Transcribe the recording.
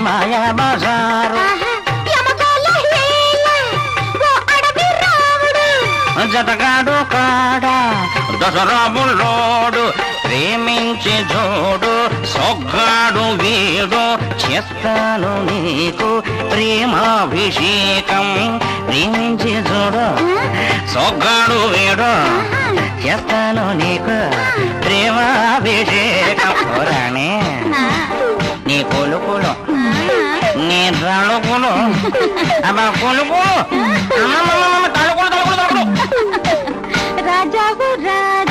మాయా బజారు జతగాడు కాడా దసరాబుల్లోడు ప్రేమించి జోడు సొగ్గాడు వీడు చేస్తాను నీకు ప్రేమాభిషేకం ప్రేమించి చూడు సొగ్గాడు వీడు చేస్తాను నీకు ప్రేమాభిషేకం రాణి నీ కొలుకులు నీ తలుకులు అబ్బా కొలుకు తలుకులు తలుకులు తలుకులు రాజావు రాజా